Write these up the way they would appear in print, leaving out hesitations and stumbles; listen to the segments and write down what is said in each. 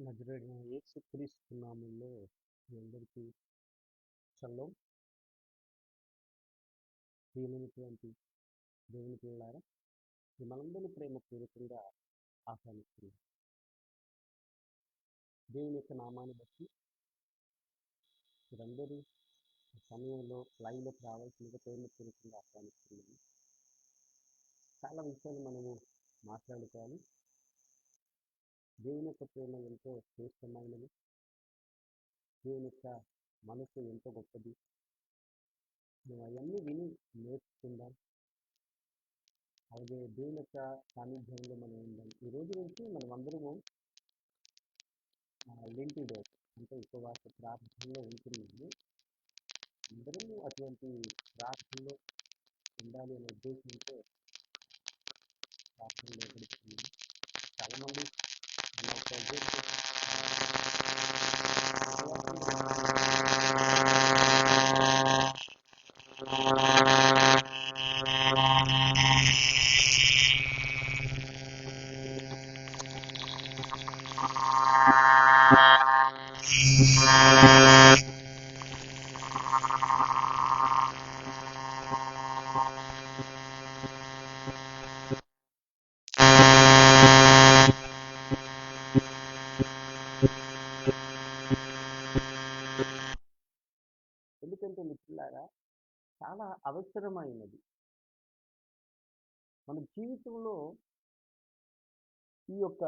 నజరేయుడైన యేసుక్రీస్తు నామములో మీ అందరికీ షలోం. ప్రియమైనటువంటి దేవుని పిల్లలారా, మిమ్మల్నందరినీ ప్రేమపూర్వకంగా ఆహ్వానిస్తున్నాను. దేవుని యొక్క నామాన్ని బట్టి మీరందరూ ఈ సమయంలో లైవ్‌లోకి రావాల్సిందిగా ప్రేమపూర్వకంగా ఆహ్వానిస్తున్నాను. చాలా విషయాలు మనము మాట్లాడుకోవాలి. దేవుని యొక్క ప్రేమ ఎంతో శ్రేష్టమైనది. దేవుని యొక్క మనసు ఎంతో గొప్పది. మనం అవన్నీ విని నేర్చుకుందాం. అలాగే దేవుని యొక్క సాన్నిధ్యంలో మనం ఉందాం. ఈ రోజు నుంచి మనం అందరము లెంటి డేస్ అంటే ఉపవాస ప్రార్థనలో ఉంటున్నాము. అందరము అటువంటి ప్రార్థనలో ఉండాలి అనే ఉద్దేశంతో ప్రార్థనలో గడుపుతున్నాము. చాలామంది మన ప్రజెంట్ ఎందుకంటే మిత్రులారా, చాలా అవసరమైనది. మన జీవితంలో ఈ యొక్క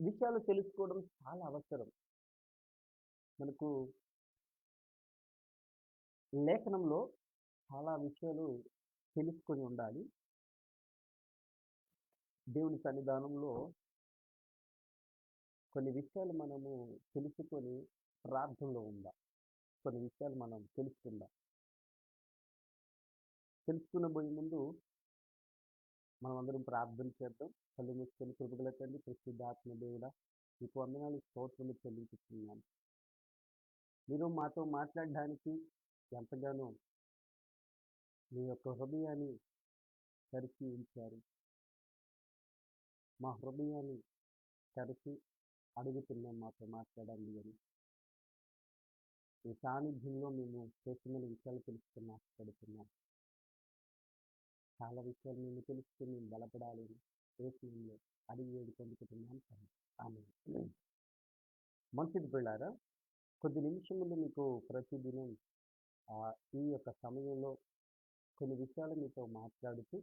విషయాలు తెలుసుకోవడం చాలా అవసరం. మనకు లేఖనంలో చాలా విషయాలు తెలుసుకొని ఉండాలి. దేవుని సన్నిధానంలో కొన్ని విషయాలు మనము తెలుసుకొని ప్రార్థనలో ఉందాం. కొన్ని విషయాలు మనం తెలుసుకుందాం. తెలుసుకునబోయే ముందు మనం అందరం ప్రార్థన చేద్దాం. కళ్ళు మూసుకొని కృపగల తండ్రి, పరిశుద్ధాత్మ దేవుడా, మీకు వందనాలు స్తోత్రములు చెల్లించుతున్నాను. మీరు మాతో మాట్లాడడానికి ఎంతగానో మీ యొక్క హృదయాన్ని తెరిచి ఉంచారు. మా హృదయాన్ని తెరిచి అడుగుతున్నాం, మాతో మాట్లాడండి అని. ఈ సాన్నిధ్యంలో మేము శ్రేష్టమైన విషయాలు తెలుసుకుని ఆశపడుతున్నాం. చాలా విషయాలు మేము తెలుసుకుని మేము బలపడాలి అని యేసునామములో అడిగి వేడుకొందుకుంటున్నాం తండ్రి. ఆమేన్. మంచిది పిల్లారా, కొద్ది నిమిషములు మీకు ప్రతిదినం ఈ యొక్క సమయంలో కొన్ని విషయాలు మీతో మాట్లాడుతూ,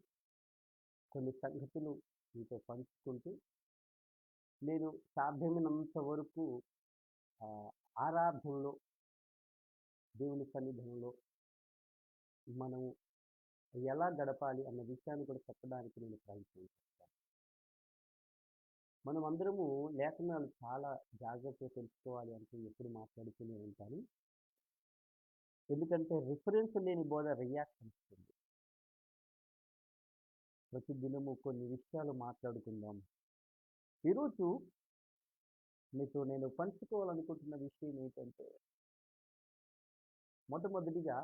కొన్ని సంగతులు మీతో పంచుకుంటూ, నేను సాధ్యమైనంత వరకు ఆరాధనలో, దేవుని సన్నిధానంలో మనం ఎలా గడపాలి అన్న విషయాన్ని కూడా చెప్పడానికి నేను ప్రయత్నం చేస్తాను. మనం అందరము లేఖనాలు చాలా జాగ్రత్తగా తెలుసుకోవాలి అంటే ఎప్పుడు మాట్లాడుతూనే ఉంటాను. ఎందుకంటే రిఫరెన్స్ లేని బోధ రియాక్షన్ ఇస్తుంది. ప్రతి దినము కొన్ని విషయాలు మాట్లాడుకుందాం. ఈరోజు మీతో నేను పంచుకోవాలనుకుంటున్న విషయం ఏంటంటే, మొట్టమొదటిగా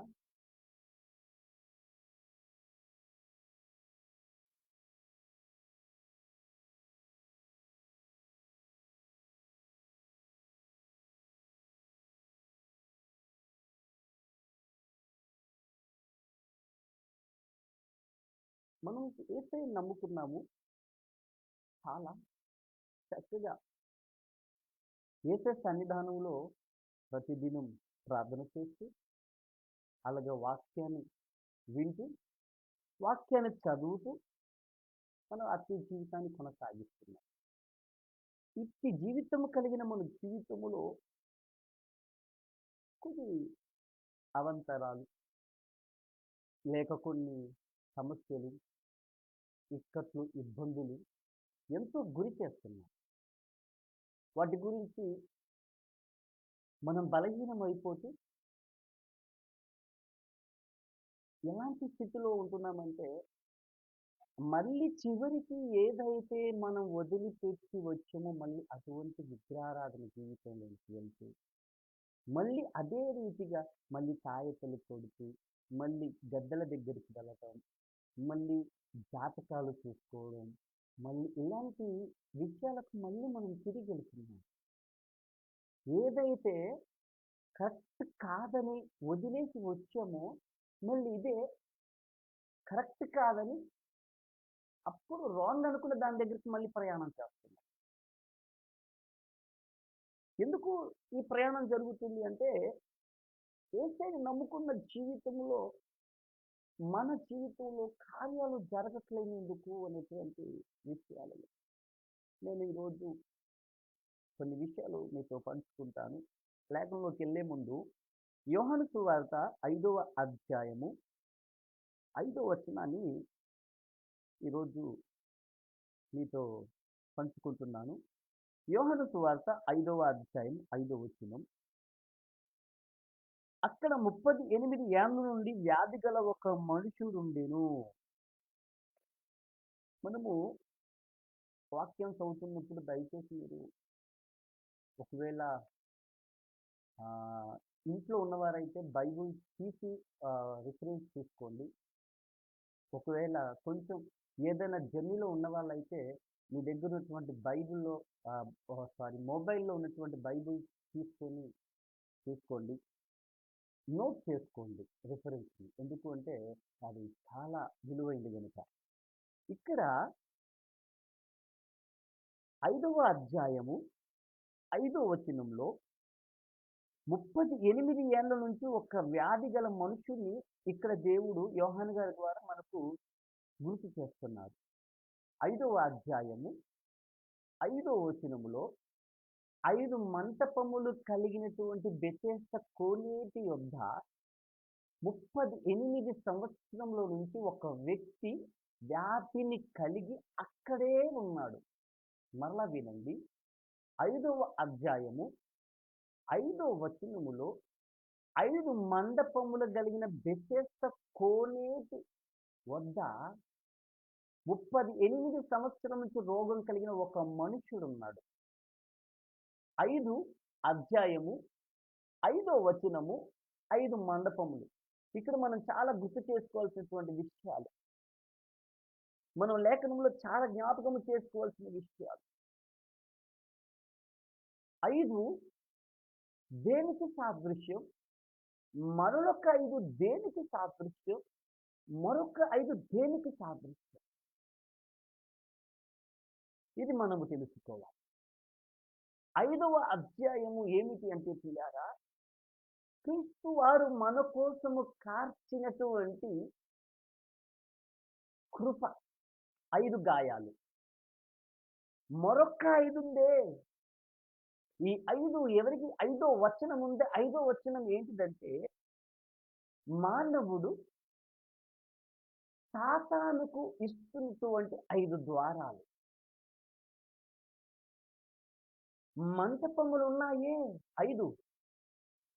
మనం యేసయ్యను నమ్ముకున్నాము. చాలా చక్కగా యేసయ్య సన్నిధానంలో ప్రతిదినం ప్రార్థన చేస్తూ, అలాగే వాక్యాన్ని వింటూ, వాక్యాన్ని చదువుతూ మనం ఆత్మీయ జీవితాన్ని కొనసాగిస్తున్నాం. ఇట్టి జీవితము కలిగిన మన జీవితములో కొన్ని అవంతరాలు లేక కొన్ని సమస్యలు, ఇక్కట్లు, ఇబ్బందులు ఎంతో గురి చేస్తున్నాం. వాటి గురించి మనం బలహీనం అయిపోతూ ఎలాంటి స్థితిలో ఉంటున్నామంటే, మళ్ళీ చివరికి ఏదైతే మనం వదిలిపెట్టి వచ్చామో మళ్ళీ అటువంటి విగ్రహారాధన జీవితంలోకి వెళ్తూ, మళ్ళీ అదే రీతిగా మళ్ళీ తాయెత్తలు కొడుతూ, మళ్ళీ గద్దల దగ్గరికి వెళ్ళటం, మళ్ళీ జాతకాలు చూసుకోవడం, మళ్ళీ ఇలాంటి విషయాలకు మళ్ళీ మనం తిరిగి వెళ్తున్నాం. ఏదైతే కరెక్ట్ కాదని వదిలేసి వచ్చామో మళ్ళీ ఇదే కరెక్ట్ కాదని అప్పుడు రాంగ్ అనుకున్న దాని దగ్గరికి మళ్ళీ ప్రయాణం చేస్తున్నాం. ఎందుకు ఈ ప్రయాణం జరుగుతుంది అంటే యేసయ్యని నమ్ముకున్న జీవితంలో మన జీవితంలో కార్యాలు జరగట్లేనందుకు అనేటువంటి విషయాలు నేను ఈరోజు కొన్ని విషయాలు మీతో పంచుకుంటాను. లేఖనంలోకి వెళ్ళే ముందు యోహాను సువార్త 5వ అధ్యాయము 5వ వచనాన్ని ఈరోజు మీతో పంచుకుంటున్నాను. యోహాను సువార్త 5వ అధ్యాయం 5వ వచనం. అక్కడ 38 ఏళ్ళ నుండి వ్యాధి గల ఒక మనుషుడుండెను. మనము వాక్యం చదువుతున్నప్పుడు దయచేసి మీరు ఒకవేళ ఇంట్లో ఉన్నవారైతే బైబుల్ తీసి రిఫరెన్స్ తీసుకోండి. ఒకవేళ కొంచెం ఏదైనా జర్నీలో ఉన్న వాళ్ళైతే మీ దగ్గర ఉన్నటువంటి బైబిల్లో మొబైల్లో ఉన్నటువంటి బైబిల్ తీసుకోండి, నోట్ చేసుకోండి రిఫరెన్స్ని. ఎందుకు అంటే అది చాలా విలువైంది కనుక. ఇక్కడ 5వ అధ్యాయము 5వ వచనంలో 38 ఏళ్ల నుంచి ఒక వ్యాధి గల మనుషుని ఇక్కడ దేవుడు యోహాను గారి ద్వారా మనకు గుర్తు చేస్తున్నారు. 5వ అధ్యాయము 5వ వచనములో 5 మంటపములు కలిగినటువంటి బెతెస్దా కోనేటి యొద్ద 38 సంవత్సరంలో నుంచి ఒక వ్యక్తి వ్యాధిని కలిగి అక్కడే ఉన్నాడు. మరలా వినండి, 5వ అధ్యాయము 5వ వచనములో 5 మండపములు కలిగిన బెతెస్దా కోనేటి వద్ద 38 సంవత్సరం నుంచి రోగం కలిగిన ఒక మనుషుడు ఉన్నాడు. 5 అధ్యాయము 5వ వచనము 5 మండపములు. ఇక్కడ మనం చాలా గుర్తు చేసుకోవాల్సినటువంటి విషయాలు, మనం లేఖనంలో చాలా జ్ఞాపకం చేసుకోవాల్సిన విషయాలు. 5 దేనికి సాదృశ్యం, మరొక 5 దేనికి సాదృశ్యం, మరొక 5 దేనికి సాదృశ్యం, ఇది మనము తెలుసుకోవాలి. 5వ అధ్యాయము ఏమిటి అంటే పిల్లారా, క్రీస్తు వారు మన కోసము కార్చినటువంటి కృప. 5 గాయాలు, మరొక 5 ఉందే. ఈ 5 ఎవరికి? 5వ వచనం ఉందే. 5వ వచనం ఏంటిదంటే మానవుడు సాతానుకు ఇస్తున్నటువంటి 5 ద్వారాలు. మంటపములు ఉన్నాయే 5.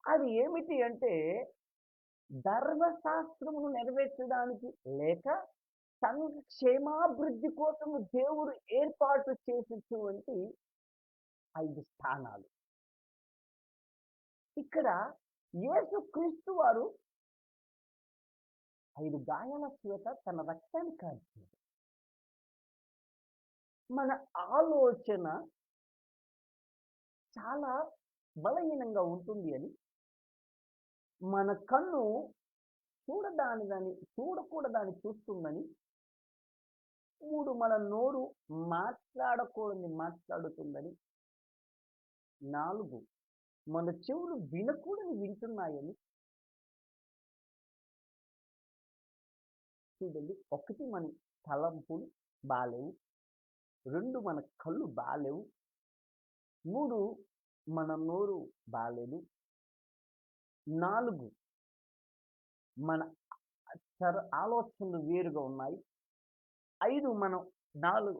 అది ఏమిటి అంటే ధర్మశాస్త్రమును నెరవేర్చడానికి లేక సంఘ క్షేమాభివృద్ధి కోసము దేవుడు ఏర్పాటు చేసినటువంటి 5 స్థానాలు. ఇక్కడ యేసుక్రీస్తు వారు 5 గాయాల చేత తన రక్తాన్ని కార్చాడు. మన ఆలోచన చాలా బలహీనంగా ఉంటుంది అని, మన కన్ను చూడకూడదని చూస్తుందని, 3 మన నోరు మాట్లాడకూడని మాట్లాడుతుందని, 4 మన చెవులు వినకూడని వింటున్నాయని. చూడండి, 1 మన తలంపులు బాలేవు, 2 మన కళ్ళు బాలేవు, 3 మన నోరు బాలేదు, 4 మన ఆలోచనలు వేరుగా ఉన్నాయి, 5 మనం 4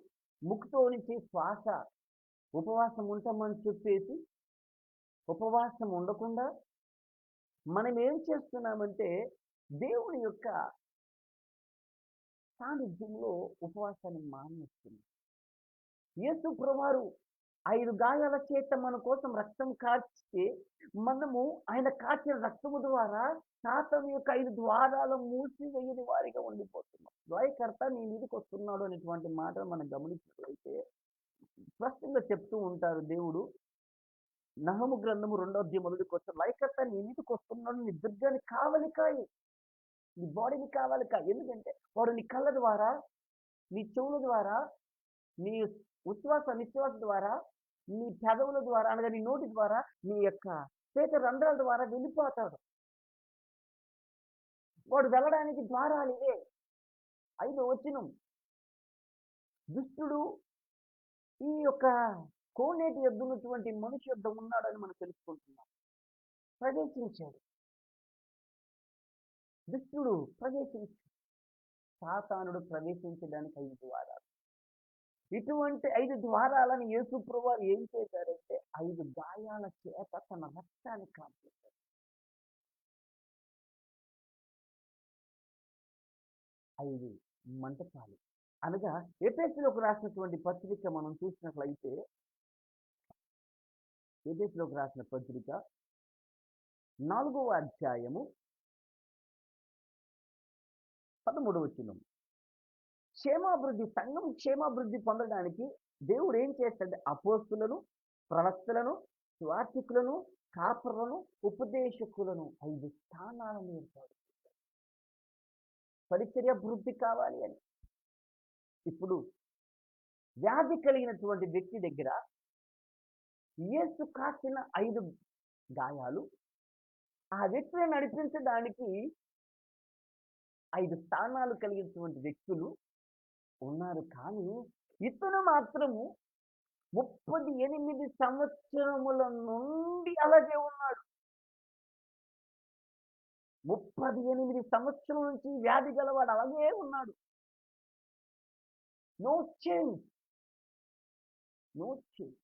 ముక్కుతో నుంచి శ్వాస ఉపవాసం ఉంటామని చెప్పేసి ఉపవాసం ఉండకుండా మనం ఏం చేస్తున్నామంటే దేవుని యొక్క సాన్నిధ్యంలో ఉపవాసాన్ని మానేస్తున్నాం. యేసు ప్రభువారు 5 గాయాల చేత మన కోసం రక్తం కార్చితే మనము ఆయన కార్చిన రక్తము ద్వారా సాతాను యొక్క 5 ద్వారాలు మూసివేయని వారిగా ఉండిపోతున్నాం. ద్వయకర్త నీ మీదకి వస్తున్నాడు అనేటువంటి మాట మనం గమనించినట్లయితే స్పష్టంగా చెప్తూ ఉంటారు దేవుడు. నహము గ్రంథము 2వ అధ్యాయం 1వ వచనం, లైకత నీ మీదకి వస్తున్నాడు, నీ దుర్గాన్ని కావలికాయి, నీ బాడీని కావలికాయి. ఎందుకంటే వాడు నీ కళ్ళ ద్వారా, నీ చెవుల ద్వారా, నీ నిశ్వాస ద్వారా, నీ పెదవుల ద్వారా అనగా నీ నోటి ద్వారా, నీ యొక్క పేట రంధ్రాల ద్వారా వెళ్ళిపోతాడు. వాడు వెళ్ళడానికి ద్వారాలు ఇవే. 5వ వచనం, దుష్టుడు ఈ యొక్క కోనేటి యొద్ద ఉన్నటువంటి మనిషి యొద్ద ఉన్నాడని మనం తెలుసుకుంటున్నాం. ప్రవేశించాడు, దుష్టుడు ప్రవేశించాడు, సాతానుడు ప్రవేశించడానికి 5 ద్వారాలు. ఇటువంటి 5 ద్వారాలను యేసు ప్రభువారు ఏం చేశారంటే 5 గాయాల చేత తన రక్తాన్ని కాపాడారు. 5 మంటపాలు అనగా ఎఫెసీయులకు రాసినటువంటి పత్రిక మనం చూసినట్లయితే, ఎఫెసీయులకు రాసిన పత్రిక 4వ అధ్యాయము 13వ వచనం, సంఘం క్షేమాభివృద్ధి పొందడానికి దేవుడు ఏం చేస్తాడు? అపోస్తులను, ప్రవక్తలను, సువార్తికులను, కాపరులను, ఉపదేశకులను 5 స్థానాలను ఏర్పాటు చేశాడు. పరిచర్య అభివృద్ధి కావాలి అని. ఇప్పుడు వ్యాధి కలిగినటువంటి వ్యక్తి దగ్గర యేసు కాసిన 5 గాయాలు ఆ వ్యక్తిని నడిపించడానికి 5 స్థానాలు కలిగినటువంటి వ్యక్తులు ఉన్నారు. కానీ ఇతను మాత్రము 38 సంవత్సరముల నుండి అలాగే ఉన్నాడు. 38 సంవత్సరం నుంచి వ్యాధి గలవాడు అలాగే ఉన్నాడు. No change, no change.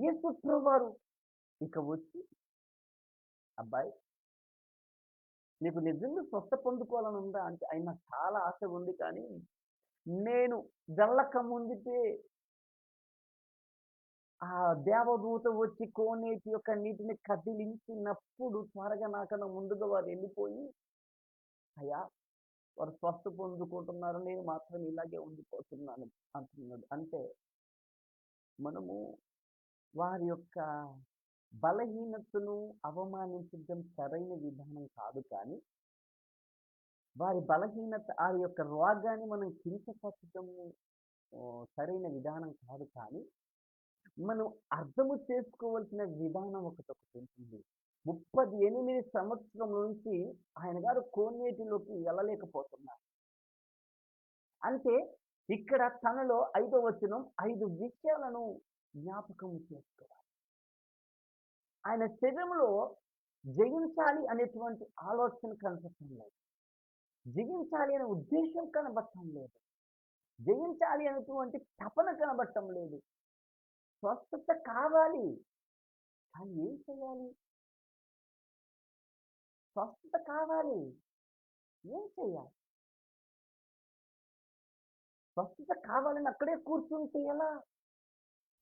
Yesu ప్రభువారు ఇక వచ్చి, అబ్బాయి నీకు నిజంగా స్వస్థ పొందుకోవాలని ఉందా అంటే, ఆయన నాకు చాలా ఆశ ఉంది, కానీ నేను వెళ్ళక ముందుకే ఆ దేవదూత వచ్చి కోనేటి యొక్క నీటిని కదిలించినప్పుడు త్వరగా నాకన్నా ముందుగా వారు వెళ్ళిపోయి, అయ్యా వారు స్వస్థ పొందుకుంటున్నారు, నేను మాత్రం ఇలాగే ఉండిపోతున్నాను అంటున్నాడు. అంటే మనము వారి యొక్క బలహీనతను అవమానించడం సరైన విధానం కాదు. కానీ వారి బలహీనత, ఆ యొక్క రోగాన్ని మనం కించపరచడము సరైన విధానం కాదు. కానీ మనం అర్థము చేసుకోవాల్సిన విధానం ఒకటి ఉంటుంది. 38 సంవత్సరం నుంచి ఆయన గారు కోనేటిలోకి వెళ్ళలేకపోతున్నారు. అంటే ఇక్కడ తనలో 5వ వచనం 5 విషయాలను జ్ఞాపకం చేసుకోవాలి. ఆయన శరీరంలో జయించాలి అనేటువంటి ఆలోచన కనపడటం లేదు, జయించాలి అనే ఉద్దేశం కనబడటం లేదు, జయించాలి అనేటువంటి తపన కనబడటం లేదు. స్వస్థత కావాలి, కానీ ఏం చేయాలి? స్వస్థత కావాలి, ఏం చేయాలి? స్వస్థత కావాలని అక్కడే కూర్చుంటే ఎలా?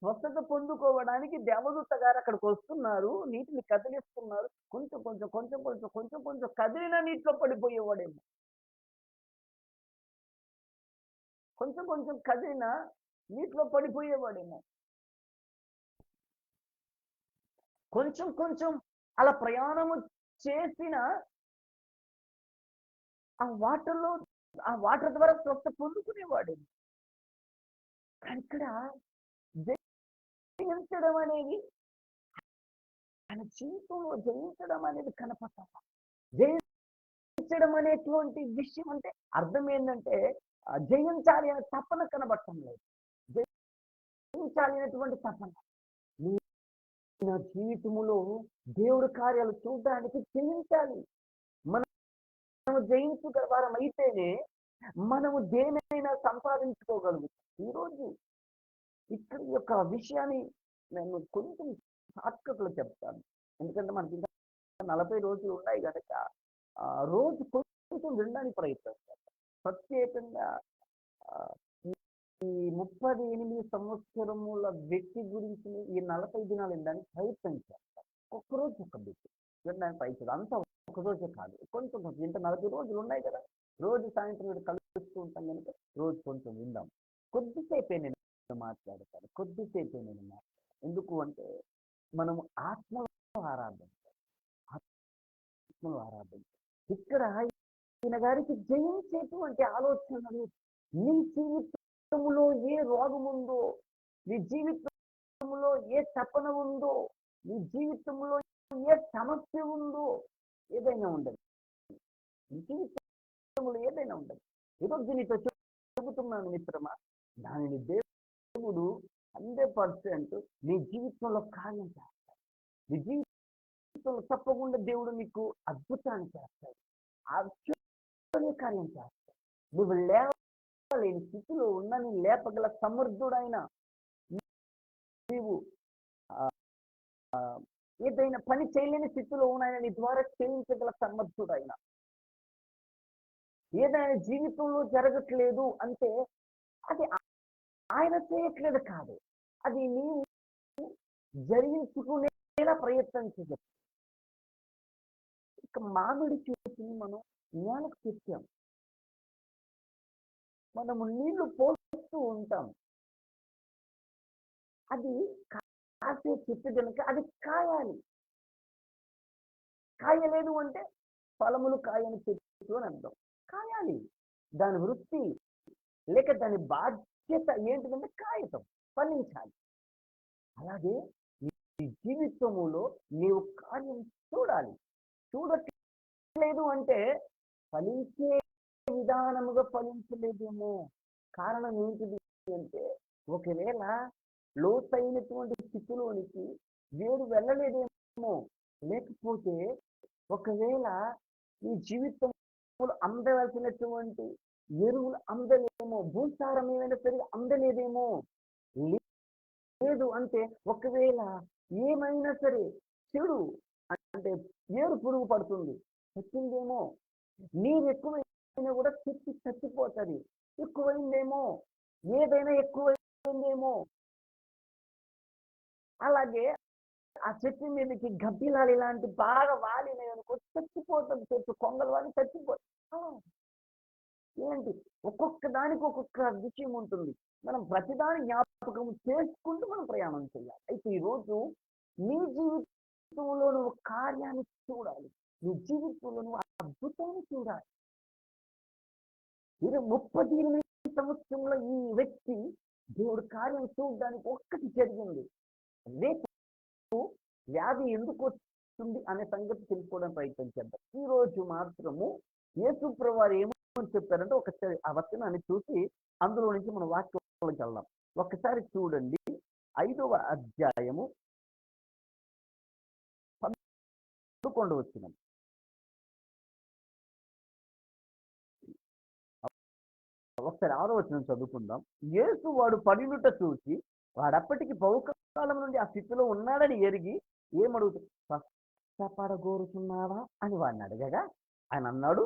స్వస్థత పొందుకోవడానికి దేవదూత గారు అక్కడికి వస్తున్నారు, నీటిని కదిలిస్తున్నారు. కొంచెం కొంచెం కొంచెం కొంచెం కొంచెం కొంచెం కదిలిన నీటిలో పడిపోయేవాడేమో, కొంచెం కొంచెం కదిలిన నీటిలో పడిపోయేవాడేమో, కొంచెం కొంచెం అలా ప్రయాణము చేసిన ఆ వాటర్ ద్వారా స్వస్థ పొందుకునేవాడేమో. కానీ ఇక్కడ జయించడం అనేది, ఆయన జీవితంలో జయించడం అనేది కనపడతాం. జయించడం అనేటువంటి విషయం అంటే అర్థం ఏంటంటే జయించాలి అనే తపన కనబడటం లేదు, జయించాలి అనేటువంటి తపన. నా జీవితంలో దేవుడి కార్యాలు చూడడానికి జయించాలి. మనము జయించగల వారం అయితేనే మనము దేనైనా సంపాదించుకోగలుగుతాం. ఈరోజు ఇక్కడ యొక్క విషయాన్ని నేను కొంచెం షార్ట్కట్లో చెప్తాను, ఎందుకంటే మనకి ఇంకా 40 రోజులు ఉన్నాయి కనుక రోజు కొంచెం వినడానికి ప్రయత్నిస్తాను. ప్రత్యేకంగా ఈ 38 సంవత్సరముల వ్యక్తి గురించి ఈ 40 దినాలు వినడానికి ప్రయత్నం చేస్తాను. ఒక్కరోజు ఒక వ్యక్తి వినడానికి ప్రయత్నం, అంతా ఒక్కరోజే కాదు, కొంచెం కొంచెం. ఇంత 40 రోజులు ఉన్నాయి కదా, రోజు సాయంత్రం కలుస్తూ ఉంటాం కనుక రోజు కొంచెం విందాం. కొద్దిసేపే నేను మాట్లాడతాను. ఎందుకు అంటే మనము ఆత్మలో ఆరాధించాలి. ఆత్మలో ఆరాధించాలి. ఇక్కడ ఈయన గారికి జయించేటువంటి ఆలోచనలు, నీ జీవితంలో ఏ రోగం ఉందో, నీ జీవితంలో ఏ తపన ఉందో, నీ జీవితంలో ఏ సమస్య ఉందో, ఏదైనా ఉండదు. నీ జీవితంలో ఏదైనా ఉండదు. ఈరోజు నీతో చెబుతున్నాను మిత్రమా, దానిని దేవుడు 100% నీ జీవితంలో కార్యం చేస్తాడు. నీ జీవితంలో తప్పకుండా దేవుడు నీకు అద్భుతాన్ని చేస్తాడు. ఆశ్చర్య కార్యం చేస్తాడు. నువ్వు లేవలేని స్థితిలో ఉన్న నీ లేపగల సమర్థుడైన, నీవు ఏదైనా పని చేయలేని స్థితిలో ఉన్నాయని నీ ద్వారా చేయించగల సమర్థుడైన, ఏదైనా జీవితంలో జరగట్లేదు అంటే అది ఆయన చేయట్లేదు కాదు, అది నీవు జరిగించుకునేలా ప్రయత్నం చేయాలి. ఇక మామిడి చెట్టుని మనం నేలకు తెచ్చాం, మనము నీళ్లు పోస్తూ ఉంటాం, అది కాసే చెట్టు కనుక అది కాయాలి. కాయలేదు అంటే ఫలములు కాయని చెట్టు అని అర్థం. కాయాలి. దాని వృత్తి లేక దాని బాధ్యత ఏంటిదంటే కాయటం, ఫలించాలి. అలాగే నీ జీవితములో నీవు కార్యం చూడాలి. చూడట్లేదు అంటే ఫలించే విధానముగా ఫలించలేదేమో. కారణం ఏంటిది అంటే, ఒకవేళ లోతైనటువంటి స్థితిలోనికి వేరు వెళ్ళలేదేమో, లేకపోతే ఒకవేళ ఈ జీవితంలో అందవలసినటువంటి ఎరువులు అందలేమో, భూసారం ఏమైనా సరిగా అందలేదేమో. లేదు అంటే ఒకవేళ ఏమైనా సరే చెడు అంటే ఏరు పురుగు పడుతుంది, చచ్చిందేమో. నీరు ఎక్కువైనా కూడా చెట్టు చచ్చిపోతుంది. ఎక్కువైందేమో, ఏదైనా ఎక్కువైందేమో. అలాగే ఆ చెట్టు మీదకి గబ్బిలాలు ఇలాంటి బాగా వాలినాయి అనుకో, చచ్చిపోతుంది చెట్టు, కొంగలు వాడి చచ్చిపోతుంది. ఏంటి, ఒక్కొక్క దానికి ఒక్కొక్క విషయం ఉంటుంది. మనం ప్రతిదాని జ్ఞాపకం చేసుకుంటూ మనం ప్రయాణం చేయాలి. అయితే ఈరోజు నీ జీవితంలో నువ్వు కార్యాన్ని చూడాలి, నీ జీవితంలో నువ్వు అద్భుతాన్ని చూడాలి. 38 సంవత్సరంలో ఈ వ్యక్తి దేవుడు కార్యం చూడడానికి ఒక్కటి జరిగింది. రేపు వ్యాధి ఎందుకు వస్తుంది అనే సంగతి తెలుసుకోవడానికి ప్రయత్నం చేద్దాం. ఈ రోజు మాత్రము యేసు ప్రభువారు ఏమని చెప్పారంటే, ఒకసారి ఆ వచనాన్ని చూసి అందులో నుంచి మనం వాక్యంలోకి వెళ్దాం. ఒకసారి చూడండి, 5వ అధ్యాయము 11వ వచనం. ఒకసారి 6వ వచనం చదువుకుందాం. యేసు వాడు పడినుట చూసి వాడప్పటికి బహుకాలం నుండి ఆ స్థితిలో ఉన్నాడని ఎరిగి ఏమడుగుతూ, స్వస్థపడగోరుతున్నావా అని వాడిని అడగగా ఆయన అన్నాడు,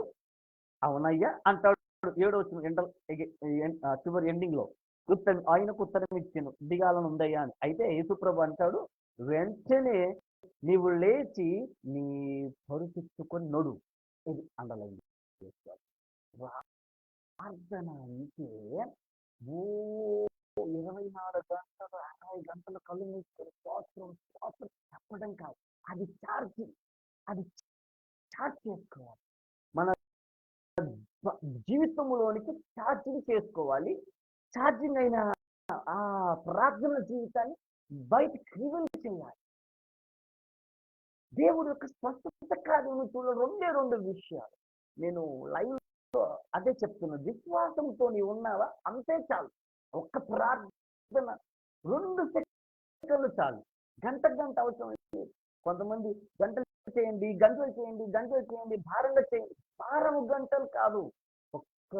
అవునయ్యా అంటాడు. 7వ వచనం చివరి ఎండింగ్ లో ఆయనకు ఉత్తరం ఇచ్చాను, దిగాలను ఉందయ్యా అని. అయితే యేసుప్రభు అంటాడు, వెంటనే నీవు లేచి నీ పరుపెత్తుకొని నడు. ఇది అండర్లైన్ చేసుకోవాలి. ప్రార్థన అంటే 24 గంటలు 60 గంటలు కళ్ళు మూసుకొని స్తోత్రం చెప్పడం కాదు, అది ఛార్జ్ చేసుకోవాలి. మన జీవితంలోనికి ఛార్జింగ్ చేసుకోవాలి. ఛార్జింగ్ అయిన ఆ ప్రార్థన జీవితాన్ని బయటకు రివీల్ చేయాలి. దేవుడు యొక్క స్పష్టత కార్యము చూడ 2 విషయాలు నేను లైవ్ అదే చెప్తున్నా. విశ్వాసంతో నీవు ఉన్నావా, అంతే చాలు. ఒక్క ప్రార్థన 2 సెకండ్లు చాలు. గంట అవసరం లేదు. కొంతమంది గంటలు చేయండి, భారంగా చేయండి. భారము గంటలు కాదు, ఒక్క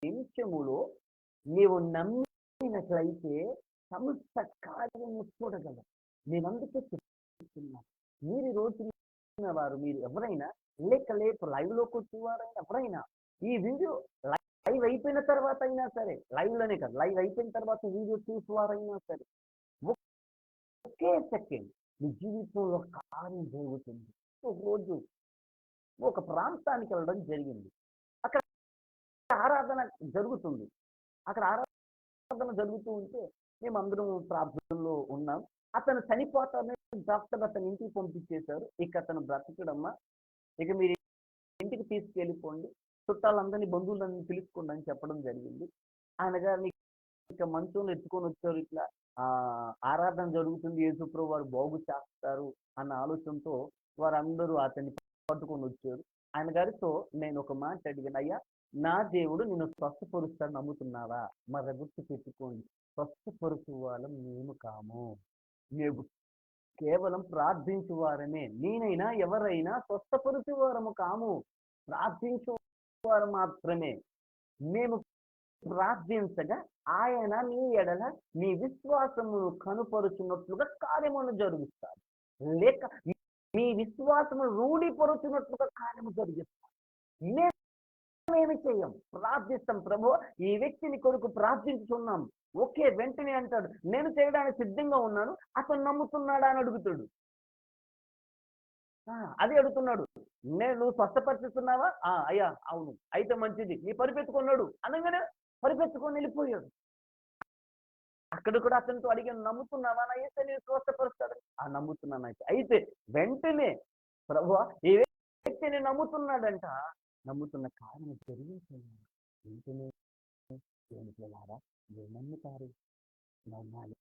నిమిషములో నీవు నమ్మినట్లయితే సమస్త కార్యము చూడగలరు. నేను అందుకే చెప్తున్నా, మీరు రోజు వారు మీరు ఎవరైనా లేక లైవ్ లోకి వచ్చేవారైనా ఎవరైనా ఈ వీడియో లైవ్ అయిపోయిన తర్వాత అయినా సరే, లైవ్ లోనే కాదు, లైవ్ అయిపోయిన తర్వాత వీడియో చూసేవారైనా సరే, ఒకే సెకండ్ నీ జీవితంలో కార్యం జరుగుతుంది. ఒక రోజు ఒక ప్రాంతానికి వెళ్ళడం జరిగింది. అక్కడ ఆరాధన జరుగుతుంది. అక్కడ ఆరాధన జరుగుతూ ఉంటే మేమందరం ప్రార్థనలో ఉన్నాం. అతను చనిపోతానే డాక్టర్ అతని ఇంటికి పంపించేశారు. ఇక అతను బ్రతకడమ్మా, ఇక మీరు ఇంటికి తీసుకెళ్ళిపోండి, చుట్టాలందరినీ బంధువులందరినీ పిలుచుకోండి అని చెప్పడం జరిగింది. ఆయన గారిని ఇక మంచంలో ఎత్తుకొని వచ్చారు. ఇట్లా ఆరాధన జరుగుతుంది, యేసుప్రభు వారు బాగు చేస్తారు అన్న ఆలోచనతో వారందరూ అతన్ని పట్టుకొని వచ్చారు. ఆయన గారితో నేను ఒక మాట అడిగాను, అయ్యా నా దేవుడు నిన్ను స్వస్థపరుస్తాడు నమ్ముతున్నావా? మరి గుర్తు పెట్టుకోండి, స్వస్థపరుచు వాళ్ళం మేము కాము, మేము కేవలం ప్రార్థించు వారమే. నేనైనా ఎవరైనా స్వస్థపరుచు వారము కాము, ప్రార్థించు వారు మాత్రమే. మేము ప్రార్థించగా ఆయన నీ ఎడల నీ విశ్వాసమును కనుపరుచున్నట్లుగా కార్యమును జరుగుతాడు, లేక మీ విశ్వాసము రూఢిపరుచున్నట్లుగా కార్యము జరిగిస్తాడు. మేమేమి చేయం, ప్రార్థిస్తాం. ప్రభు ఈ వ్యక్తిని కొరకు ప్రార్థించుతున్నాం, ఓకే వెంటనే అంటాడు నేను చేయడానికి సిద్ధంగా ఉన్నాను, అతను నమ్ముతున్నాడా అని అడుగుతాడు. అది అడుగుతున్నాడు, నేను స్వస్థపరుస్తున్నావా? అయ్యా అవును, అయితే మంచిది, నీ పరిపెత్తుకున్నాడు అనగానే పరిపెత్తుకొని వెళ్ళిపోయాడు. అక్కడ కూడా అతనితో అడిగాను, నమ్ముతున్నావా నా యేసు నేను స్వస్థపరుస్తాడు? నమ్ముతున్నాను. అయితే వెంటనే ప్రభు ఈ వ్యక్తిని నమ్ముతున్నాడంట, నమ్ముతున్న కారణం జరిగించాను. వెంటనే దేవునిలారా ఏమన్నుతారు నమ్మాలి.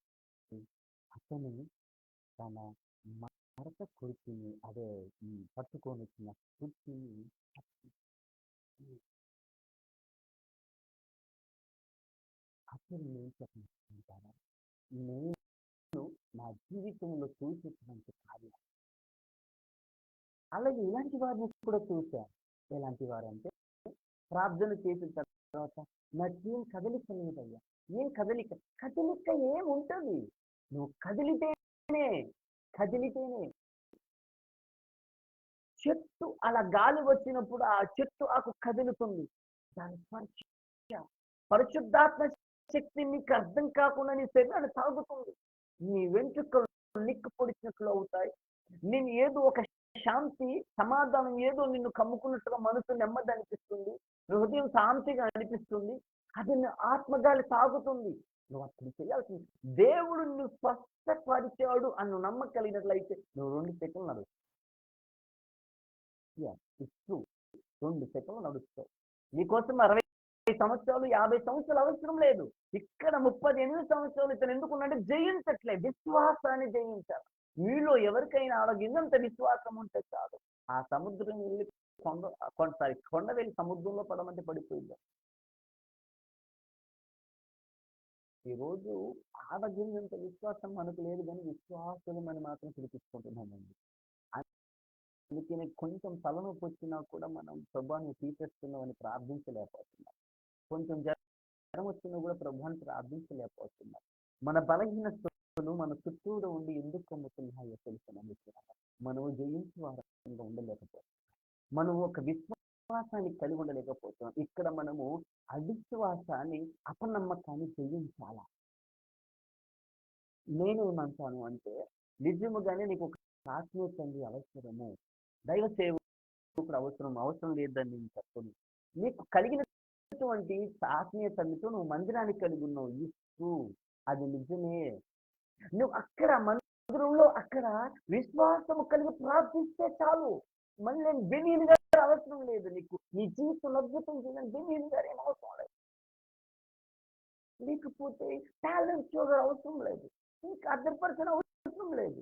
అతను తన మరత కుర్చీని, అదే పట్టుకొని వచ్చిన కుర్చీని అసలు నేను చెప్తాను, నేను నా జీవితంలో చూసేటువంటి కార్యం. అలాగే ఇలాంటి వారిని కూడా చూశాను. ఎలాంటి వారంటే ప్రార్థన చేసిన తర్వాత నాకేం కదలిక లేదయ్యా, ఏం కదలిక ఏముంటుంది, నువ్వు కదిలితేనే చెట్టు అలా గాలి వచ్చినప్పుడు ఆ చెట్టు ఆకు కదులుతుంది. దాని పరిశుద్ధాత్మ శక్తి నీకు అర్థం కాకుండా నీ శరీరాన్ని తాగుతుంది, నీ వెంట్రుకలు నిక్కు పొడిచినట్లు అవుతాయి, నేను ఏదో ఒక శాంతి సమాధానం ఏదో నిన్ను కమ్ముకున్నట్టుగా మనసు నెమ్మది అనిపిస్తుంది, హృదయం శాంతిగా అనిపిస్తుంది, అది ఆత్మగాలి తాగుతుంది. నువ్వు అప్పుడు చేయాల్సింది, దేవుడు నువ్వు స్వస్థపరిచాడు అని నమ్మకం కలిగినట్లయితే నువ్వు 2 సెకండ్లు నడుస్తావు. 2 సెకండ్లు నడుస్తావు. నీకోసం 60 సంవత్సరాలు 50 సంవత్సరాలు అవసరం లేదు. ఇక్కడ 38 సంవత్సరాలు ఇతను ఎందుకున్నాడంటే జయించట్లే, విశ్వాసాన్ని జయించాలి. మీలో ఎవరికైనా అలాగినంత విశ్వాసం ఉంటే చాలు, ఆ సముద్రం వెళ్ళి కొండ వెళ్ళి సముద్రంలో పడమంటే పడిపోయింది. ఈరోజు ఆడగినంత విశ్వాసం మనకు లేదు, కానీ విశ్వాసం మనం మాత్రం చూపించుకుంటున్నామండి. అందుకని కొంచెం తలనొప్పి వచ్చినా కూడా మనం ప్రభువాన్ని తీసేస్తున్నామని ప్రార్థించలేకపోతున్నాం. కొంచెం జ్వరం వచ్చినా కూడా ప్రభువాన్ని ప్రార్థించలేకపోతున్నాం. మన బలహీనతలు మన చుట్టూరు ఉండి ఎందుకు కమ్ముతున్నాయో తెలుసునండి. మనం జయించే వారంగా ఉండలేకపోతున్నాం, మనం ఒక విశ్వాసాన్ని కలిగి ఉండలేకపోతున్నాం. ఇక్కడ మనము అవిశ్వాసాన్ని, అపనమ్మకాన్ని జయించాల. నేనేమంటాను అంటే నిజముగానే నీకు ఒక ఆత్మీయ తండ్రి అవసరము, దైవ సేవకుడు అవసరం లేదని నేను చెప్పను. నీకు కలిగినటువంటి ఆత్మీయ తండ్రితో నువ్వు మందిరానికి కలిగి ఉన్నావు, ఇస్తూ అది నిజమే. నువ్వు అక్కడ మందిరంలో అక్కడ విశ్వాసము కలిగి ప్రార్థిస్తే చాలు. మళ్ళీ నేను బెనీన్ గారు అవసరం లేదు, నీకు నీ జీవితం అద్భుతం చేయాలని బెనీన్ గారు ఏం అవసరం లేదు, లేకపోతే టాలెంట్ షో గారు అవసరం లేదు, నీకు అదర్ పర్సన్ అవసరం లేదు.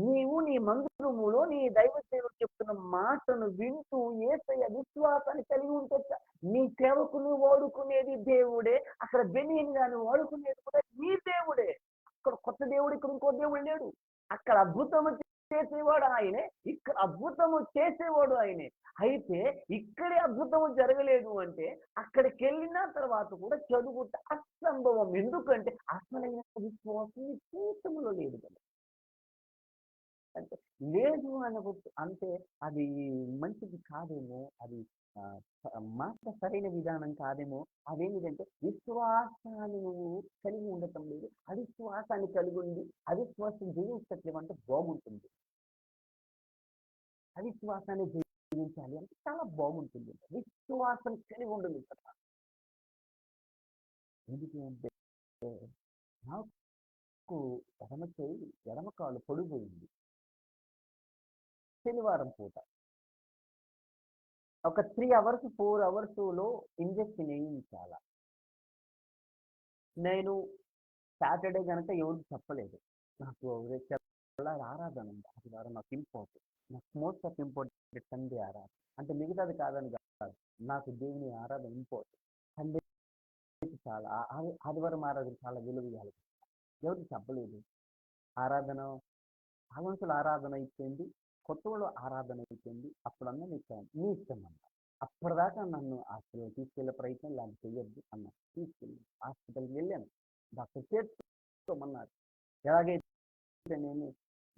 నీవు నీ మందిరములో నీ దైవ సేవకు చెప్తున్న మాటను వింటూ యేసయ్య విశ్వాసాన్ని కలిగి ఉంటే నీ సేవకును వాడుకునేది దేవుడే, అక్కడ బెనీన్ గాని వాడుకునేది కూడా నీ దేవుడే. అక్కడ కొత్త దేవుడు, ఇక్కడ ఇంకో దేవుడు లేడు. అక్కడ అద్భుతము చేసేవాడు ఆయనే, ఇక్కడ అద్భుతము చేసేవాడు ఆయనే. అయితే ఇక్కడే అద్భుతము జరగలేదు అంటే అక్కడికి వెళ్ళిన తర్వాత కూడా చదువుకుంటే అసంభవం. ఎందుకంటే అసలైన విశ్వాసం జీవితంలో లేదు కదా. అంటే లేదు అనవచ్చు అంటే అది మంచిది కాదేమో, అది మాట సరైన విధానం కాదేమో. అదేమిటంటే విశ్వాసాన్ని నువ్వు కలిగి ఉండటం లేదు, అవిశ్వాసాన్ని కలిగి ఉంది, అవిశ్వాసం జీవించట్లేమంటే బాగుంటుంది. అవిశ్వాసాన్ని జీవించాలి అంటే చాలా బాగుంటుంది, విశ్వాసం కలిగి ఉండదు కదా. ఎందుకంటే నాకు నాకు ఎడమ కాలు పొడిపోయింది. శనివారం పూట ఒక 3 అవర్స్ 4 అవర్స్‌లో ఇంజెక్షన్ ఏయించాల. నేను సాటర్‌డే గనక ఎవరికీ చెప్పలేదు. నాకు తెల్లారి ఆరాధన ఉంది. ఆదివారం నాకు ఇంపార్టెంట్. నాకు మోస్ట్ ఆఫ్ ఇంపార్టెంట్ సండే ఆరాధన. అంటే మిగతాది కాదని కాదు. నాకు దేవుని ఆరాధన ఇంపార్టెంట్. సండేకి చాలా ఆదివారం ఆరాధన చాలా విలువియ్యాలి. ఎవరికి చెప్పలేదు. ఆరాధన పాలొంతుల ఆరాధన అయిపోయింది. కొత్తోళ్ళ ఆరాధన అయిపోయింది. అప్పుడన్నా నీ ఇష్టం అన్న. అప్పటిదాకా నన్ను హాస్పిటల్‌కి తీసుకెళ్ళే ప్రయత్నం ఇలాంటి చెయ్యొద్దు అన్నారు. తీసుకెళ్ళి హాస్పిటల్‌కి వెళ్ళాను. డాక్టర్ చేర్చుకోమన్నారు. ఎలాగైతే నేను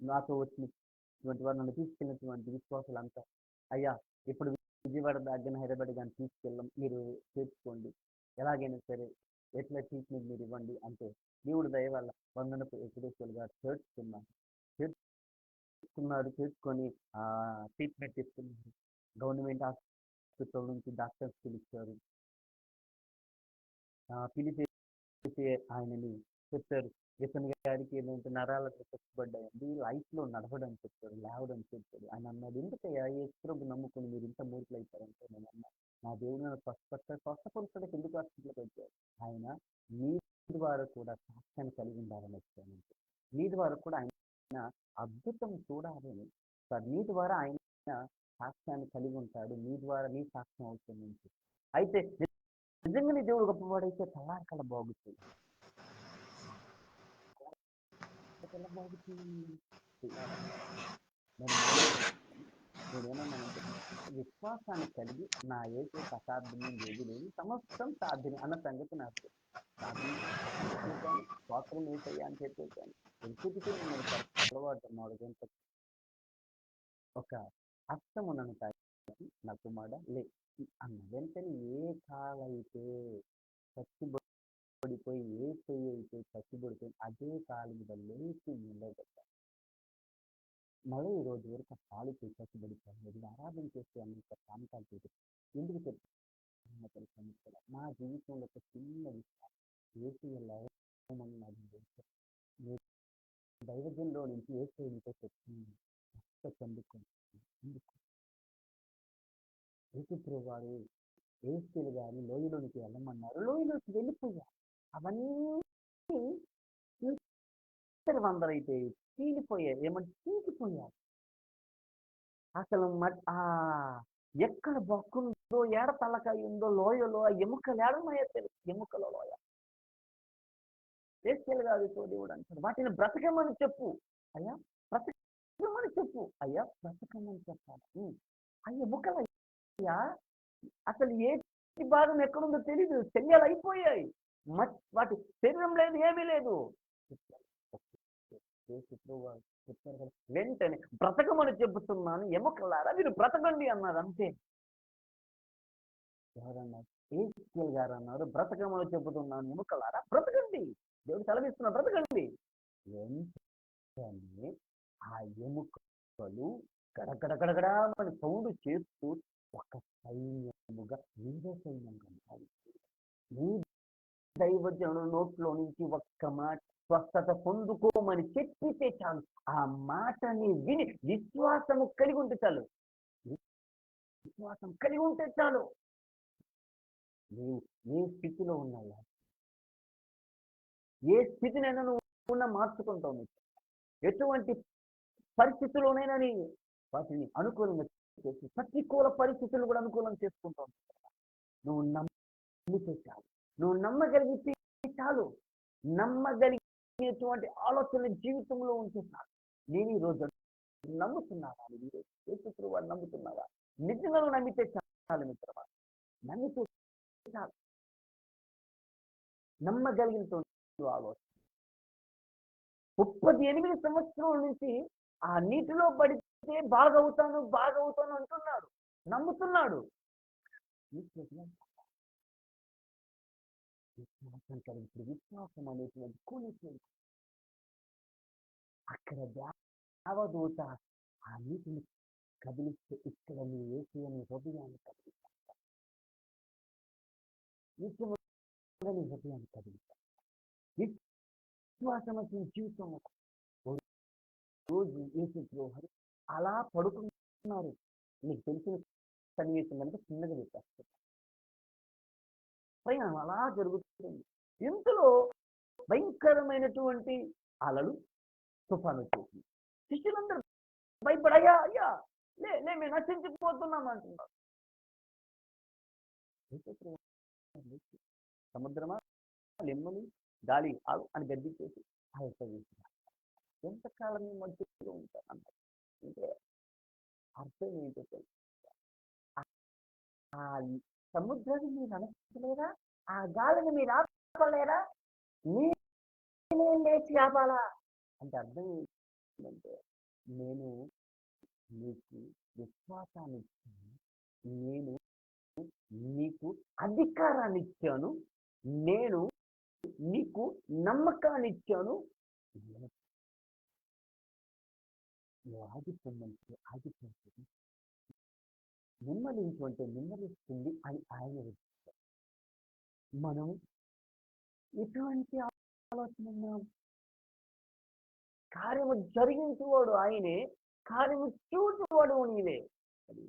నాతో వచ్చినటువంటి వారు నన్ను తీసుకెళ్ళినటువంటి విశ్వాసులంతా, అయ్యా ఇప్పుడు విజయవాడ దగ్గర హైదరాబాద్ కానీ తీసుకెళ్ళం, మీరు చేర్చుకోండి, ఎలాగైనా సరే ఎట్లా ట్రీట్మెంట్ మీరు ఇవ్వండి అంటే దేవుడి దయ వల్ల వందనపు వెంకటేశ్వర గారు చేర్చుకొని ట్రీట్మెంట్ ఇస్తున్నారు. గవర్నమెంట్ హాస్పిటల్ నుంచి డాక్టర్స్ పిలిచారు. పిలిచేసి ఆయనని చెప్పారు, ఇతని గారికి ఏంటంటే నరాలకు కట్టుబడ్డాయండి, లైఫ్లో నడవడం చెప్పారు, లేవడం చెప్పారు. ఆయన అన్నాడు, ఎందుకయ్యా యేసుప్రభు నమ్ముకుని మీరు ఇంత మూర్ఖులు అయిపోయారంటే నేను అన్నా, నా దేవుడు నన్ను స్వస్థపరచడానికి ఎందుకు హాస్పిటల్కి వచ్చారు? ఆయన మీ ద్వారా కూడా సాక్ష్యాన్ని కలిగి ఉండాలని వచ్చానంటే, మీ ద్వారా కూడా ఆయన అద్భుతం చూడాలని సార్, మీ ద్వారా ఆయన సాక్ష్యాన్ని కలిగి ఉంటాడు, మీ ద్వారా మీ సాక్ష్యం అవుతుంది. అయితే నిజంగానే దేవుడు గొప్పవాడైతే తలారికల బాగుతుంది. నేనేమన్నానంటే, విశ్వాసాన్ని కలిగి నా ఏసే అసాధ్యం ఏది లేదు, సమస్తం సాధ్యమే అన్న సంగతి నాకు సాధించాను. స్వాతంత్రం ఏసయ్యా అని చెప్పేసాను. ఎందుకు నేను పొరపాటు 4 గంటలకు ఒక హస్తము నన్ను తాకి నా కుమార లే అన్న వెంటనే ఏ కాలైతే చచ్చిబడిపోయి ఏ చెయ్యి అయితే చచ్చిబడిపోయి అదే కాలు మీద లేచి నిలబడ్డాను. మళ్ళీ ఈ రోజు వరకు ఆ కాలుకి చచ్చిబడిపోయాను. ఆరాధన చేస్తే అంత ప్రాంతాలు చూసి ఎందుకు చెప్తాను, నా జీవితంలో ఒక చిన్న విషయం ఏసీ దైవజంలో నుంచి ఏసీతో చెప్తుంది చందుకుంది. యేసుప్రభు వారు ఏసీలు గాని లోయలోనికి వెళ్ళమన్నారు, లోయలోకి వెళ్ళిపోయారు. అవన్నీ వందరైతే చీలిపోయాయి. ఏమంటే చీలిపోయారు. అసలు ఎక్కడ బొక్కుందో, ఏడ తలకాయ ఉందో లోయలో ఆ ఎముకలు ఏడమయ్యా తెలుసు. ఎముకల లోయ ఏసీలు కాదు దేవుడు అంటాడు, వాటిని బ్రతకమని చెప్పు అయ్యా, బ్రతకమని చెప్పు అయ్యా, బ్రతకమని చెప్పాలి. ఆ ఎముకలయ్యా అసలు ఏ భాగం ఎక్కడుందో తెలీదు, శల్యాలు అయిపోయాయి, వాటి శరీరం లేదు, ఏమీ లేదు. వెంటనే బ్రతకమని చెబుతున్నాను ఎముకలారా మీరు బ్రతకండి అన్నారు. అంతే. ఎవరన్నారు? ఏసీఎల్ గారు అన్నారు, బ్రతకమని చెబుతున్నాను ఎముకలారా బ్రతకండి, దేవుడు సెలవిస్తున్నా బ్రతకండి. వెంటనే ఆ ఎముకలు గడగడగడగడమని సౌండ్ చేస్తూ ఒక సైన్యముగా నీవే సైన్యంగా నీ దైవజనుల నోట్లో నుంచి ఒక్క మాట స్వస్థత పొందుకోమని చెప్పితే చాలు, ఆ మాటని విని విశ్వాసము కలిగి ఉంటే చాలు, విశ్వాసం కలిగి ఉంటే చాలు. నీవు ఏ స్థితిలో ఉన్నావా, ఏ స్థితినైనా నువ్వు మార్చుకుంటావు. ఎటువంటి పరిస్థితుల్లోనైనా వాటిని అనుకూలంగా చేసి ప్రతికూల పరిస్థితులు కూడా అనుకూలం చేసుకుంటావు. నువ్వు నమ్మితే చాలు, నువ్వు నమ్మగలిగితే చాలు, నమ్మగలిగేటువంటి ఆలోచన జీవితంలో ఉంటే చాలు. నేను ఈరోజు నమ్ముతున్నావా? యేసుప్రభు వారు నమ్ముతున్నావా? నిజంగా నమ్మితే చాలు మిత్రమా, నమ్మితే చాలు. నమ్మగలిగిన ఆలోచన 38 సంవత్సరాల నుంచి ఆ నీటిలో పడితే బాగవుతాను అంటున్నాడు, నమ్ముతున్నాడు. విశ్వాసం కలిగి విశ్వాసం అనేటువంటి కూలిపోయింది. అక్కడ దేవదూత ఆ నీటిని కదిలిస్తే ఇక్కడ నీ యేసుని హృదయాన్ని కదిలిస్తాను, నీ హృదయాన్ని కదిలిస్తాను. విశ్వాసమైన జీవితం. రోజు యేసు అలా పడుకున్నారు. మీకు తెలిసిన సన్నివేశం కనుక చిన్నగా చెప్పేస్తారు. ప్రయాణం అలా జరుగుతుంది. ఇంతలో భయంకరమైనటువంటి అలలు, తుఫాను వచ్చేసింది. శిష్యులందరూ భయపడి అయ్యా అయ్యా లే లే మేము నశించిపోతున్నాం అంటున్నారు. సముద్రమా లెమ్మని గాలి ఆగు అని గద్దించేసి ఎంతకాలం మీ మధ్యలో ఉంటాను అన్నారు. అంటే అర్థం ఏంటో తెలుసు. ఆ సముద్రాన్ని మీరు అనలేరా, ఆ గాలిని మీరు ఆపలేరా, నేనే లేచి ఆపాలా అంటే అర్థం ఏంటంటే నేను నీకు విశ్వాసాన్ని ఇచ్చాను, నేను నీకు అధికారాన్ని ఇచ్చాను, నేను నీకు నమ్మకాన్ని ఇచ్చాను. ఆగిపోమంటే ఆగిపోతుంది, నెమ్మదించు అంటే నెమ్మదిస్తుంది అని ఆయన చెప్తారు. మనం ఎటువంటి ఆలోచన ఉన్నాం? కార్యము జరిగించేవాడు ఆయనే, కార్యము చూసేవాడు నీవే. అది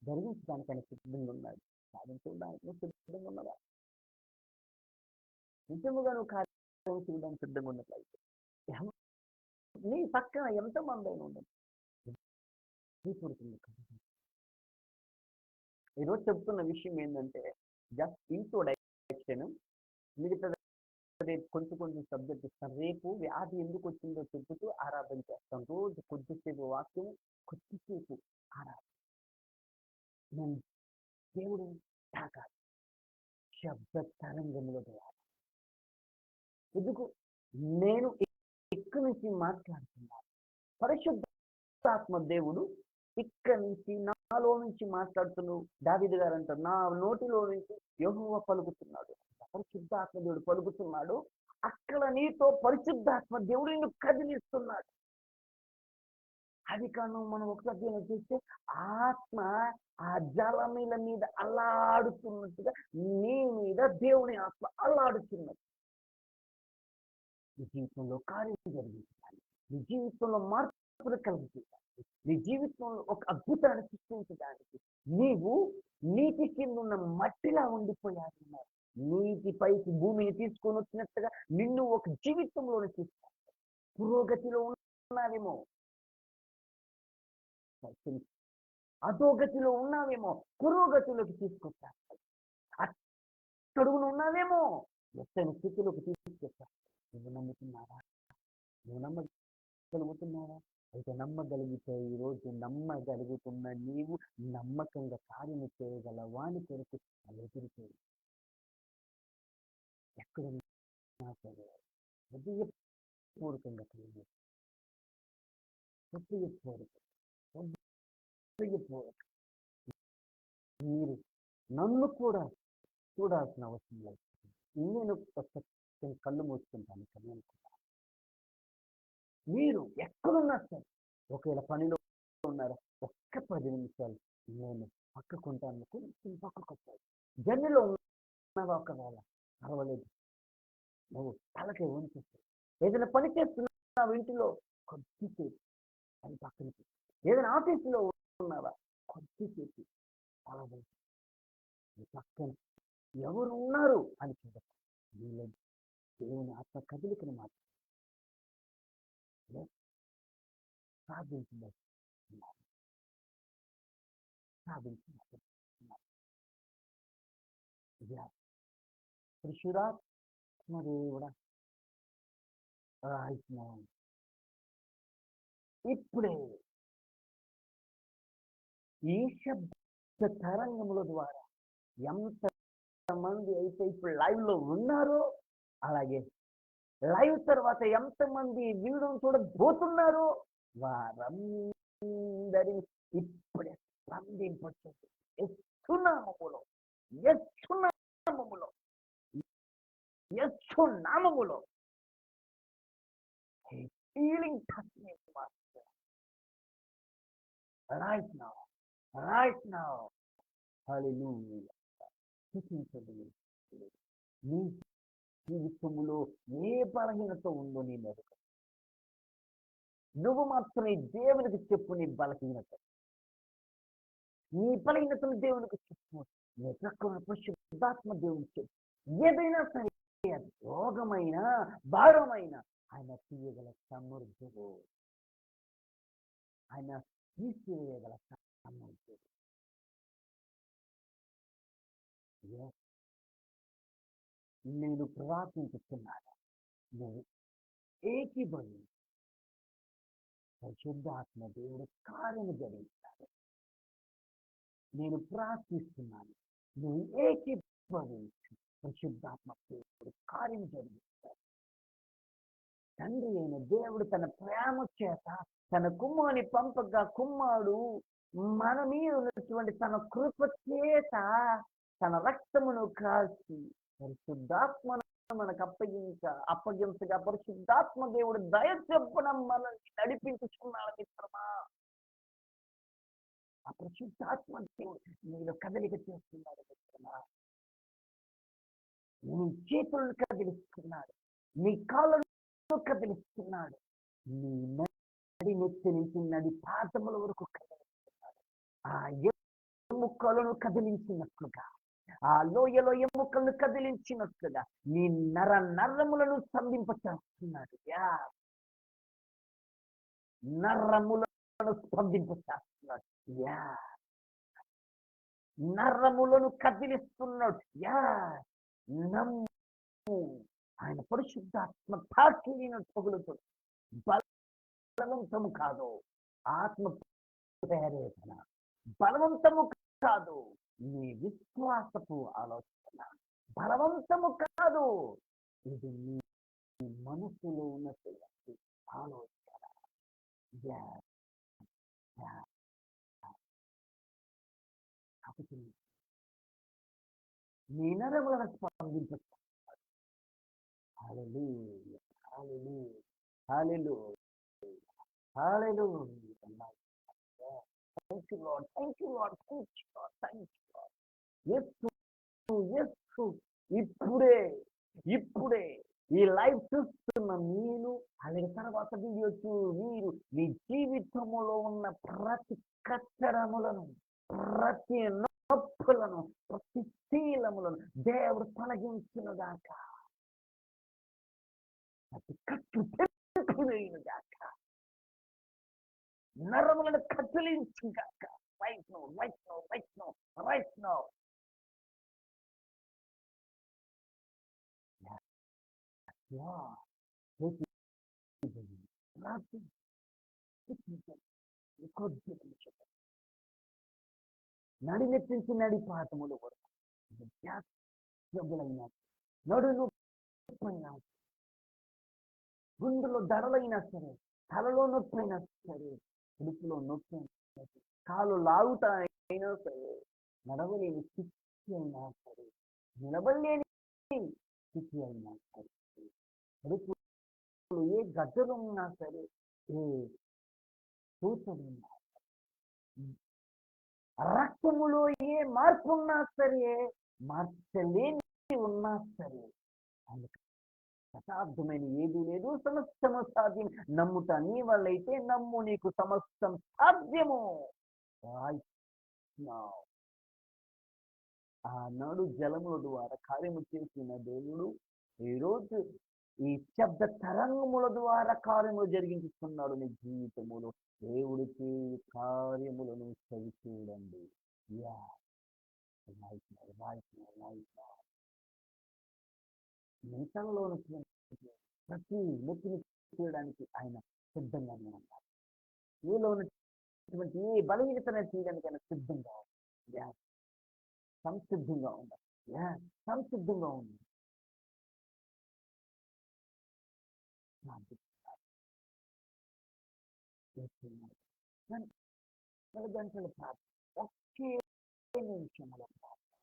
జరిగించడానికి ఆయన సిద్ధంగా ఉన్నాడు. సాధించడానికి నువ్వు సిద్ధంగా ఉన్నదా? నిజముగా నువ్వు కార్యం చేయడానికి సిద్ధంగా ఉన్నట్లయితే నీ పక్కన ఎంతమంది అయినా ఉండదు. ఈరోజు చెప్తున్న విషయం ఏంటంటే జస్ట్ ఇంట్రోడక్షన్. మిగతా కొంచెం కొంచెం సబ్జెక్ట్ ఇస్తాను. రేపు వ్యాధి ఎందుకు వచ్చిందో చెబుతూ ఆరాధన చేస్తాం. రోజు కొద్దిసేపు వాక్యం, కొద్దిసేపు ఆరాధన. నేను దేవుడు తాకాలి శబ్ద తరంగంలో ద్వారా. ఎందుకు నేను ఇక్కడి నుంచి మాట్లాడుతున్నాను? పరిశుద్ధాత్మ దేవుడు ఇక్కడి నుంచి నాలో నుంచి మాట్లాడుతున్నావు. దావీదు గారు అంటారు, నా నోటిలో నుంచి యెహోవా పలుకుతున్నాడు. పరిశుద్ధాత్మ దేవుడు పలుకుతున్నాడు. అక్కడ నీతో పరిశుద్ధాత్మ దేవుడు నిన్ను కదిలిస్తున్నాడు. అది కాను మనం ఒకసారి చూస్తే ఆత్మ ఆ జలముల మీద అల్లాడుతున్నట్టుగా నీ మీద దేవుని ఆత్మ అల్లాడుతున్నది. నీ జీవితంలో కార్యం జరిగించాలి, నీ జీవితంలో మార్పులు కలిగించాలి, నీ జీవితంలో ఒక అద్భుతాన్ని సృష్టించడానికి నీవు నీటి కింద ఉన్న మట్టిలా ఉండిపోయాలి. నీటి పైకి భూమిని తీసుకొని వచ్చినట్టుగా నిన్ను ఒక జీవితంలోని తీసుకుంటారు. పురోగతిలో ఉన్నావేమో, అధోగతిలో ఉన్నావేమో, పురోగతిలోకి తీసుకొస్తారు. అడుగును ఉన్నావేమో, ఎత్తైన స్థితిలోకి తీసుకొస్తారు. నువ్వు నమ్ముతున్నావా? నువ్వు నమ్మగలుగుతున్నావా? అయితే నమ్మగలిగితే ఈరోజు నమ్మగలుగుతున్న నీవు నమ్మకంగా కార్యము చేయగల వాని కొరకు ఎదురుచేయి. ఎక్కడున్నా సరే హృదయపూర్వకంగా కలిగి హృదయపూర్వక మీరు నన్ను కూడా చూడాల్సిన అవసరం లేదు. నేను కళ్ళు మూసుకుంటాను కానీ అనుకుంటాను. మీరు ఎక్కడున్నా సరే, ఒకవేళ పనిలో ఉన్నారా, ఒక్క 10 నిమిషాలు నేను పక్కకుంటాను, కొంచెం పక్కకు వస్తాను. జర్నీలో ఉన్నావా, ఒకవేళ పర్వాలేదు, నువ్వు తలకే ఉంచేస్తావు. ఏదైనా పని చేస్తున్నావు ఇంటిలో, కొద్దిసేపు అది పక్కన. ఏదైనా ఆఫీసులో ఉన్నావా, కొద్దిసేపు అలా పక్కన ఎవరు ఉన్నారు అని చూడదు. నీలో దేవుని ఆత్మ కదిలికను మాత్రం సాధించింది. త్రిశూరాత్మ దేవుడా ఇప్పుడే ఈ శబ్ద తరంగముల ద్వారా ఎంతమంది అయితే ఇప్పుడు లైవ్ లో ఉన్నారో, అలాగే లైవ్ తర్వాత ఎంతమంది వీడియో చూడబోతున్నారో వారందరినీ ఇప్పుడే స్పందింపచేసి యేసునామములో healing touch me, Master. Right now. Hallelujah. జీవితంలో ఏ బలహీనత ఉందో నేను ఎరుక. నువ్వు మాత్రమే దేవునికి చెప్పు నీ బలహీనత. నీ బలహీనతను దేవునికి చెప్పు. నీ ప్రక్కన పరిశుద్ధాత్మ దేవునికి చెప్పు. ఏదైనా సరే, అది రోగమైన భారమైన ఆయన తీయగల సమర్థుడు. ఆయన తీసివేయగల సమర్థుడు. నేను ప్రార్థించుతున్నాను. నేను ఏకీభవి పరిశుద్ధాత్మ దేవుడు కార్యము జరిగిస్తాడు. నేను ప్రార్థిస్తున్నాను. నువ్వు ఏకీభవించు. పరిశుద్ధాత్మ దేవుడు కార్యం జరిగిస్తాడు. తండ్రి అయిన దేవుడు తన ప్రేమ చేత తన కుమారుని పంపగా కుమారుడు మన మీద ఉన్నటువంటి తన కృప చేత తన రక్తమును కాల్చి పరిశుద్ధాత్మను మనకు అప్పగించగా పరిశుద్ధాత్మ దేవుడు దయ చెప్పున మనల్ని నడిపించుకున్నాడు మిత్రమా. ఆ పరిశుద్ధాత్మ దేవుడు నీలో కదలిక చేస్తున్నాడు మిత్రమా. నీ చేతులను కదిలిస్తున్నాడు, నీ కాళ్ళను కదిలిస్తున్నాడు, నీ నడి నెత్తి నుంచి నడి పాదముల వరకు కదిలిస్తున్నాడు. ఆ ఎముకలను కదిలించినట్లుగా, ఆ లోయలో ఎముకలను కదిలించినట్లుగా నీ నరములను స్పందింపచేస్తున్నాడు. నరములను స్పందింపచేస్తున్నాడు. నరములను కదిలిస్తున్నాడు. నమ్ము. ఆయన పరిశుద్ధాత్మ తాకిన పగులుతో బలవంతము కాదు, ఆత్మ ప్రేరేపణ. బలవంతము కాదు, నీ విశ్వాసపు ఆలోచన. బలవంతము కాదు, ఇది నీ మనసులో ఉన్నటువంటి ఆలోచన. నీ నరములను స్పందించాడు. హల్లెలూయా, హల్లెలూయా, హల్లెలూయా, హల్లెలూయా. Thank you, Lord. Thank you, Lord. Thank you, Lord. Thank you, Lord. యేసు ఇప్పుడే ఈ లైవ్ చూస్తున్న మీరు, అలాగే తర్వాత వీడియో మీరు మీ జీవితంలో ఉన్న ప్రతి కట్టడములను, ప్రతి నొప్పులను, ప్రతి శీలములను దేవుడు తొలగించునుగాక. ప్రతి కట్టు తెప్పుగాక, నరములను కదిలించుగాక. Right now. నడినెత్తించి నడి పాతములు వరకు నడు నొప్పైనా, గుండెలో దడలైనా సరే, తలలో నొప్పైనా సరే, ఉడుపులో నొప్పి అయినా సరే, కాలు లాగుతా అయినా సరే, నడవలేని స్థితి అయినా సరే, నిలబడలేని స్థితి అయినా సరే, ఉడుపులో ఏ గడ్డలు ఉన్నా సరే, ఏ సూచనలు ఉన్నా, రక్తములో ఏ మార్పు ఉన్నా సరే, మార్చలేని ఉన్నా సరే, అసాధ్యమైన ఏది లేదు, సమస్తము సాధ్యం. నమ్ముతా నీ వల్లైతే నమ్ము, నీకు సమస్తం సాధ్యము. ఆనాడు జలముల ద్వారా కార్యము చేసిన దేవుడు ఈరోజు ఈ శబ్ద తరంగముల ద్వారా కార్యములు జరిగించుతున్నాడు నీ జీవితములో. దేవుడికి కార్యములను చవి చూడండి. మిగతాలో ప్రతి నొప్పిని తీయడానికి ఆయన సిద్ధంగానే ఉన్నారు. ఏలో ఉన్నటువంటి ఏ బలహీనతను తీయడానికి ఆయన సిద్ధంగా ఉన్నారు. సంసిద్ధంగా ఉన్నారు. సంసిద్ధంగా ఉంది. గంటల ప్రార్థన, ఒకే నిమిషముల ప్రార్థన.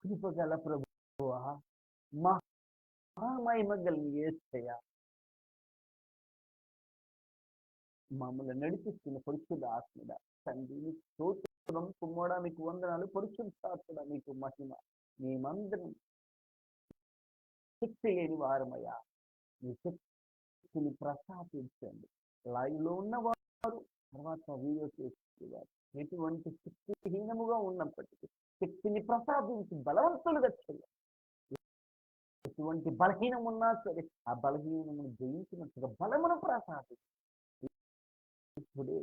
కృపగల ప్రభువా, మహిమ కలిగిన యేసయ్యా, మమ్మల్ని నడిపిస్తున్న పరిశుద్ధ ఆత్మడ తండ్రి, స్తోత్రం. కుమ్మడా మీకు వందనాలు. పరిశుద్ధాత్మడ మీకు మహిమ. మేమందరం శక్తి లేని వారమయ్యా, మీ శక్తిని ప్రసాదించండి. లైవ్లో ఉన్నవారు, తర్వాత వీడియో చేసేవారు, ఎటువంటి శక్తిహీనముగా ఉన్నప్పటికీ శక్తిని ప్రసాదించి బలవంతులుగా చేయాలి. ఎటువంటి బలహీనం ఉన్నా సరే ఆ బలహీనమును జయించినట్టుగా బలమును ప్రసాదించి ఇప్పుడే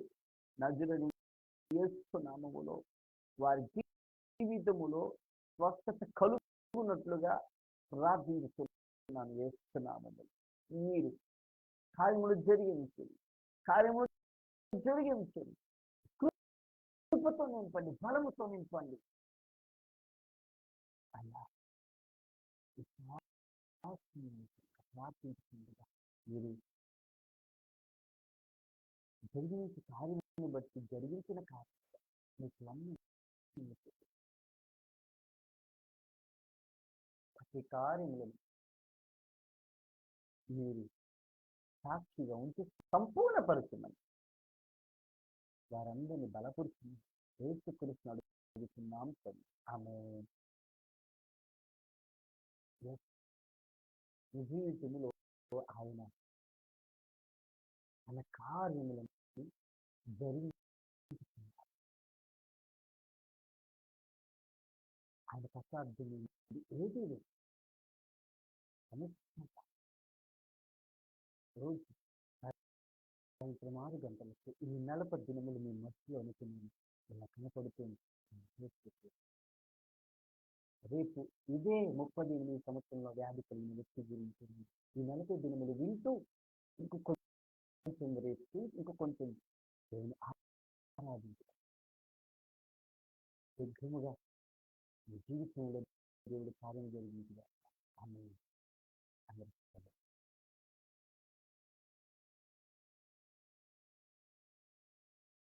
నజరేయుడైన యేసు నామములో వారి జీవితములో స్వస్థత కలుగునట్లుగా ప్రార్థించుతున్నాను. యేసు నామములో మీరు కార్యములు జరిగించండి, కార్యములు జరిగించండి. కృపతో నింపండి, బలముతో నింపండి అలా ప్రార్థించుకుంటుగా మీరు జరిగించిన కార్యమును బట్టి జరిగించిన కార్యం మీకు ప్రతి కార్యములను మీరు సాక్షిగా ఉంచి సంపూర్ణపరుచుమని వారందరినీ బలపరుచుని ఏసుక్రీస్తును అడుగుతున్నాం తండ్రి. ఆమేన్. మీ జీవితంలో ఆయన ఆయన కార్యములను జరిగించుతున్నారు. ఆయన ప్రసాదం ఏది లేదు. రోజు సాయంత్రం 6 గంటలకు ఈ 40 దినములు మీ మధ్యలో అనుకున్నాను ఇలా కనపడుతుంది. రేపు ఇదే 38 సంవత్సరంలో వ్యాధి కలిగిన వ్యక్తి గురించి ఈ 40 దినములు వింటూ ఇంకొంచెం రేపు ఇంకొంచెం దేవుని ఆరాధించాలి. శీఘ్రముగా మీ జీవితంలో దేవుడు కార్యం జరిగిందిగా. ఆమేన్.